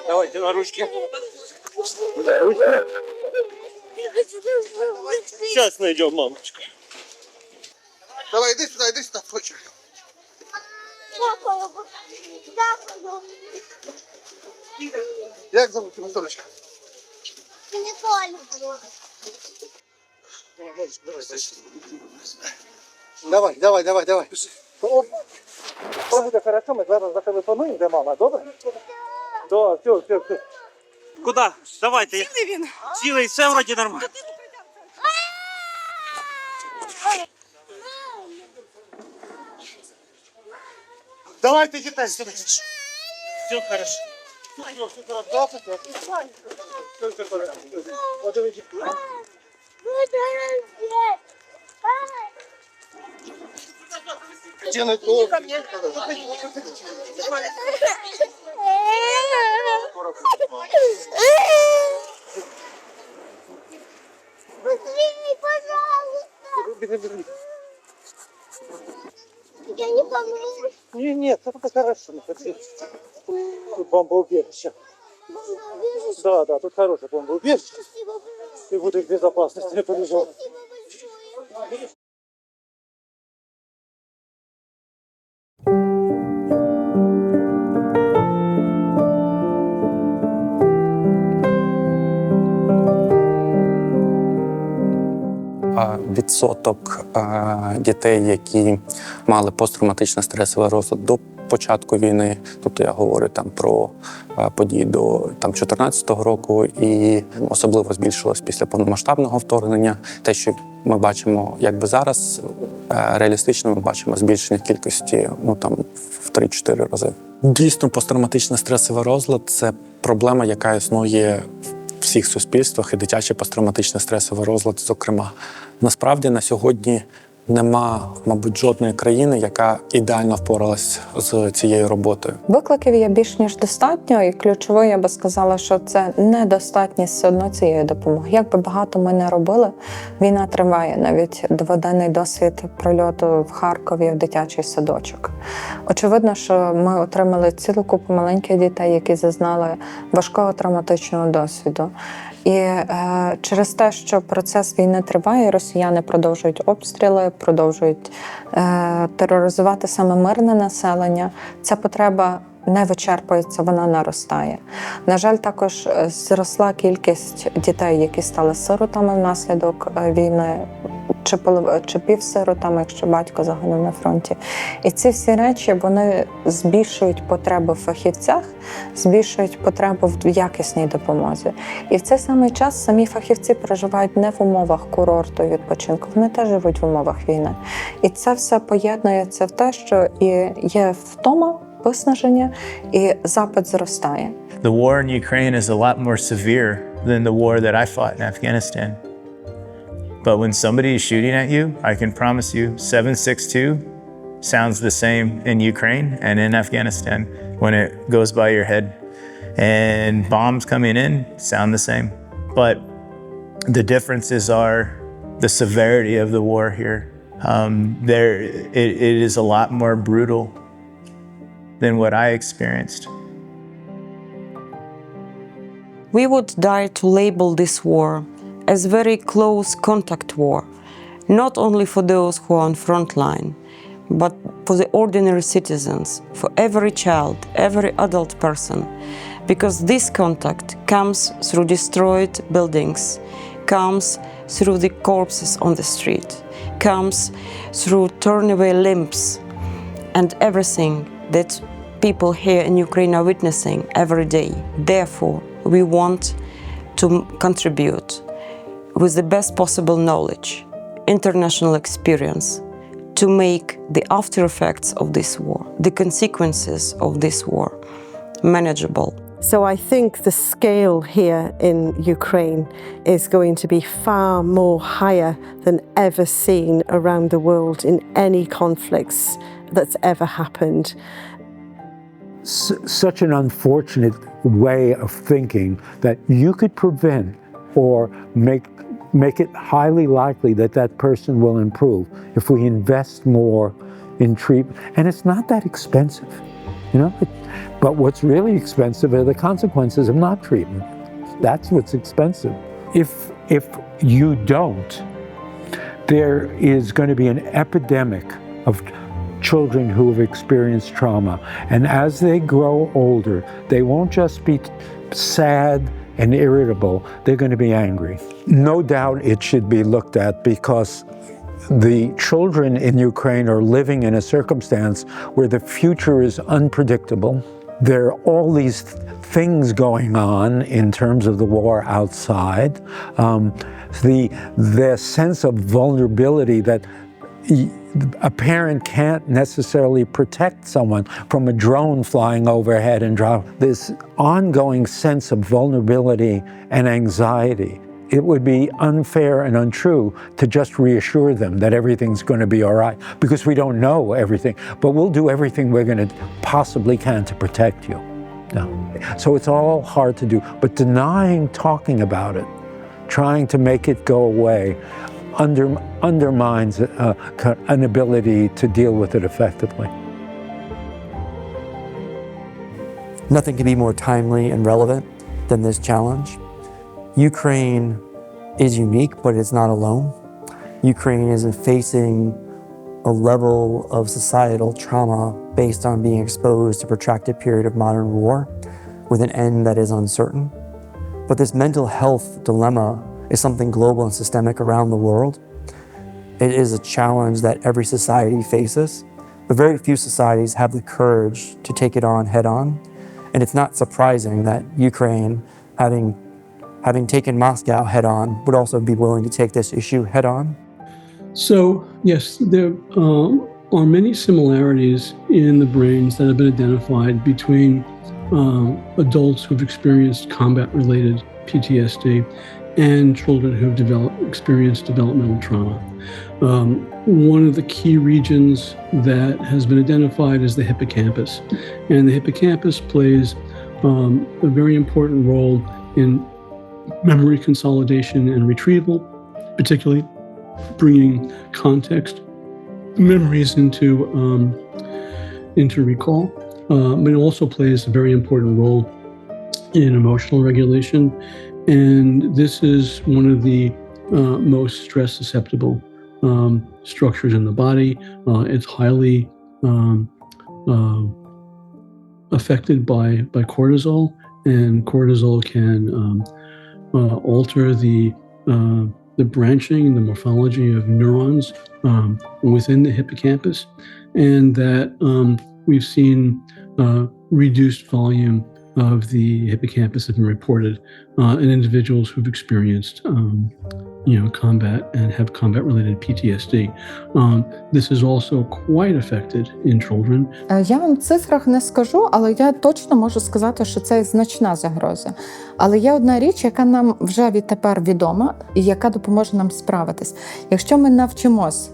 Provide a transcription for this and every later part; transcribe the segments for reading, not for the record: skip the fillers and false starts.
Давайте на ручки. Сейчас найдем, мамочка. Давай, иди сюда, хочешь. Як зовут тебе, сонечка? Давай. Все буде хорошо, ми зараз зателефонуємо, де мама, добре? Да, все. Куда? Давайте. Цілий він. Цілий, все вроді нормально. Давайте дітей сюди. Все хорошо. Я не помню. Нет, это хорошо. Тут бомбоубежище. Да, тут хорошее бомбоубежище. Ты будешь в безопасности, не переживай. Відсоток дітей, які мали посттравматичний стресовий розлад до початку війни, тобто я говорю там про події до 2014 року, і особливо збільшилось після повномасштабного вторгнення. Те, що ми бачимо якби зараз, реалістично ми бачимо збільшення кількості в 3-4 рази. Дійсно, посттравматичний стресовий розлад – це проблема, яка існує в всіх суспільствах, і дитячий посттравматичний стресовий розлад, зокрема. Насправді, на сьогодні нема, мабуть, жодної країни, яка ідеально впоралась з цією роботою. Викликів є більш ніж достатньо, і ключовою, я би сказала, що це недостатність все одно цієї допомоги. Як би багато ми не робили, війна триває. Навіть дводенний досвід прильоту в Харкові в дитячий садочок. Очевидно, що ми отримали цілу купу маленьких дітей, які зазнали важкого травматичного досвіду. І через те, що процес війни триває, росіяни продовжують обстріли, продовжують тероризувати саме мирне населення, ця потреба не вичерпується, вона наростає. На жаль, також зросла кількість дітей, які стали сиротами внаслідок війни, чи півсиротами, якщо батько загинув на фронті. І ці всі речі, вони збільшують потребу в фахівцях, збільшують потребу в якісній допомозі. І в цей самий час самі фахівці проживають не в умовах курорту і відпочинку, вони теж живуть в умовах війни. І це все поєднується в те, що і є втома, виснаження, і запит зростає. The war in Ukraine is a lot more severe than the war that I fought in Afghanistan. But when somebody is shooting at you, I can promise you 7.62 sounds the same in Ukraine and in Afghanistan when it goes by your head. And bombs coming in sound the same. But the differences are the severity of the war here. It is a lot more brutal than what I experienced. We would dare to label this war as very close contact war, not only for those who are on front line, but for the ordinary citizens, for every child, every adult person, because this contact comes through destroyed buildings, comes through the corpses on the street, comes through torn away limbs, and everything that people here in Ukraine are witnessing every day. Therefore, we want to contribute with the best possible knowledge, international experience, to make the after effects of this war, the consequences of this war, manageable. So I think the scale here in Ukraine is going to be far more higher than ever seen around the world in any conflicts that's ever happened. Such an unfortunate way of thinking that you could prevent or make it highly likely that that person will improve if we invest more in treatment. And it's not that expensive, you know? But what's really expensive are the consequences of not treatment. That's what's expensive. If you don't, there is going to be an epidemic of children who have experienced trauma. And as they grow older, they won't just be sad and irritable, they're going to be angry. No doubt it should be looked at, because the children in Ukraine are living in a circumstance where the future is unpredictable. There are all these things going on in terms of the war outside. The sense of vulnerability that a parent can't necessarily protect someone from a drone flying overhead and drop. This ongoing sense of vulnerability and anxiety. It would be unfair and untrue to just reassure them that everything's going to be all right, because we don't know everything, but we'll do everything we're going to possibly can to protect you. No. So it's all hard to do, but denying talking about it, trying to make it go away, undermines an ability to deal with it effectively. Nothing can be more timely and relevant than this challenge. Ukraine is unique, but it's not alone. Ukraine is facing a level of societal trauma based on being exposed to a protracted period of modern war with an end that is uncertain. But this mental health dilemma is something global and systemic around the world. It is a challenge that every society faces, but very few societies have the courage to take it on head on. And it's not surprising that Ukraine, having taken Moscow head on, would also be willing to take this issue head on. So yes, there are many similarities in the brains that have been identified between adults who've experienced combat-related PTSD and children who've experienced developmental trauma. One of the key regions that has been identified is the hippocampus. And the hippocampus plays a very important role in memory consolidation and retrieval, particularly bringing context memories into recall. But it also plays a very important role in emotional regulation. And this is one of the most stress susceptible structures in the body. It's highly affected by cortisol, and cortisol can alter the branching, the morphology of neurons within the hippocampus, and that we've seen reduced volume of the hippocampus have been reported in individuals who've experienced combat and have combat-related PTSD. This is also quite affected in children. Я вам в цифрах не скажу, але я точно можу сказати, що це значна загроза. Але є одна річ, яка нам вже відтепер відома і яка допоможе нам справитись. Якщо ми навчимось,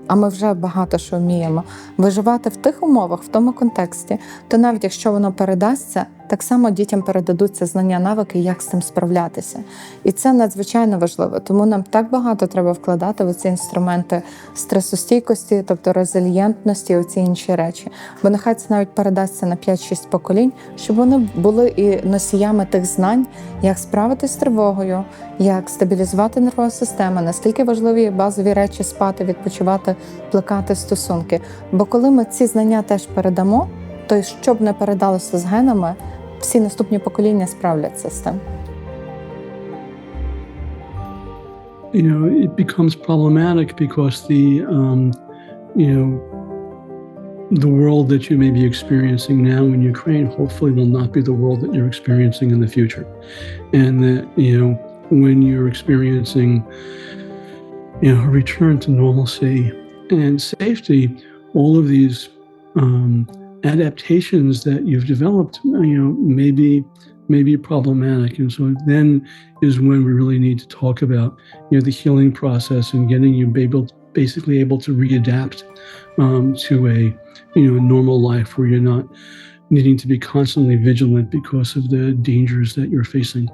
а ми вже багато що вміємо, виживати в тих умовах, в тому контексті, то навіть якщо воно передасться, так само дітям передадуться знання, навики, як з цим справлятися. І це надзвичайно важливо. Тому нам так багато треба вкладати в ці інструменти стресостійкості, тобто резильєнтності, оці інші речі. Бо нехай це навіть передасться на 5-6 поколінь, щоб вони були і носіями тих знань, як справитись з тривогою, як стабілізувати нервову систему, наскільки важливі базові речі спати, відпочивати, плекати стосунки. Бо коли ми ці знання теж передамо, то що б не передалося з генами, всі наступні покоління справляться з тим. It becomes problematic because the world that you may be experiencing now in Ukraine hopefully will not be the world that you're experiencing in the future. And that, when you're experiencing, a return to normalcy and safety, all of these adaptations that you've developed, may be problematic. And so then is when we really need to talk about, the healing process and getting you basically able to readapt to a, normal life where you're not needing to be constantly vigilant because of the dangers that you're facing.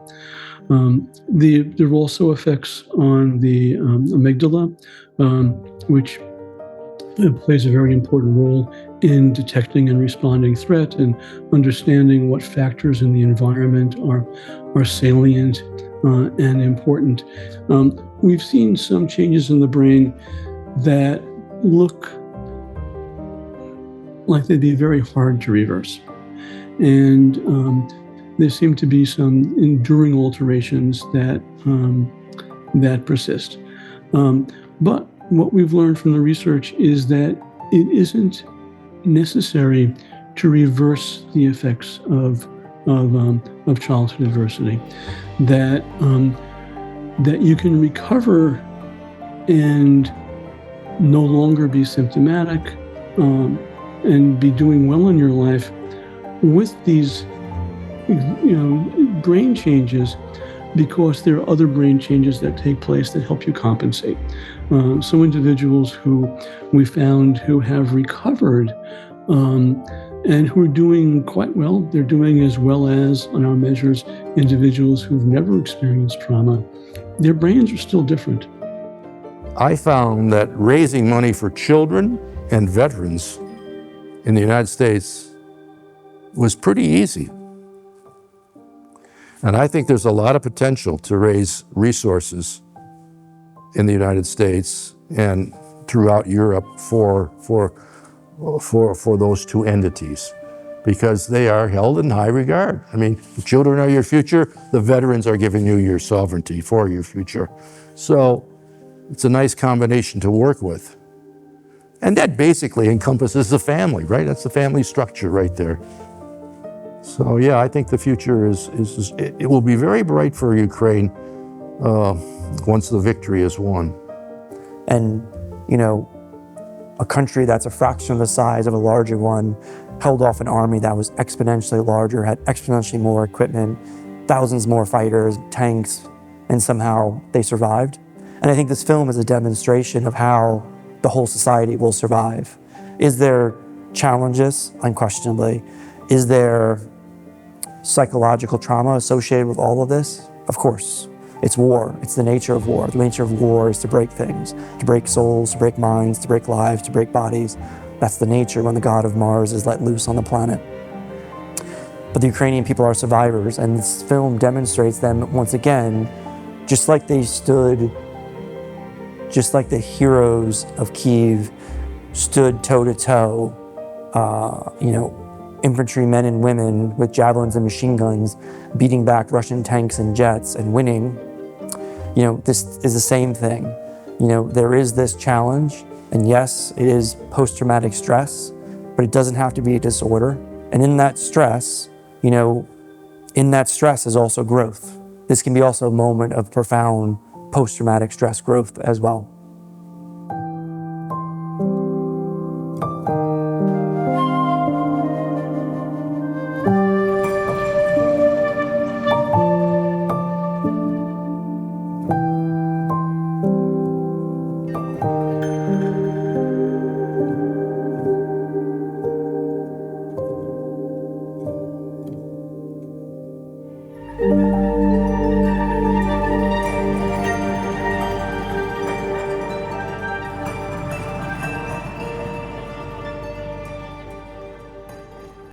There are also effects on the amygdala, which It plays a very important role in detecting and responding threat and understanding what factors in the environment are salient and important. We've seen some changes in the brain that look like they'd be very hard to reverse. And there seem to be some enduring alterations that persist. But what we've learned from the research is that it isn't necessary to reverse the effects of childhood adversity. That you can recover and no longer be symptomatic and be doing well in your life with these brain changes, because there are other brain changes that take place that help you compensate. So individuals who we found who have recovered and who are doing quite well, they're doing as well as, on our measures, individuals who've never experienced trauma. Their brains are still different. I found that raising money for children and veterans in the United States was pretty easy. And I think there's a lot of potential to raise resources in the United States and throughout Europe for those two entities, because they are held in high regard. I mean, the children are your future, the veterans are giving you your sovereignty for your future. So it's a nice combination to work with. And that basically encompasses the family, right? That's the family structure right there. So yeah, I think the future it will be very bright for Ukraine once the victory is won. And, a country that's a fraction of the size of a larger one held off an army that was exponentially larger, had exponentially more equipment, thousands more fighters, tanks, and somehow they survived. And I think this film is a demonstration of how the whole society will survive. Is there challenges? Unquestionably. Is there psychological trauma associated with all of this? Of course. It's war. It's the nature of war. The nature of war is to break things, to break souls, to break minds, to break lives, to break bodies. That's the nature when the god of Mars is let loose on the planet. But the Ukrainian people are survivors, and this film demonstrates them once again, just like they stood, just like the heroes of Kyiv stood toe-to-toe, infantrymen and women with javelins and machine guns beating back Russian tanks and jets and winning. This is the same thing. There is this challenge, and yes, it is post-traumatic stress, but it doesn't have to be a disorder. And in that stress, is also growth. This can be also a moment of profound post-traumatic stress growth as well.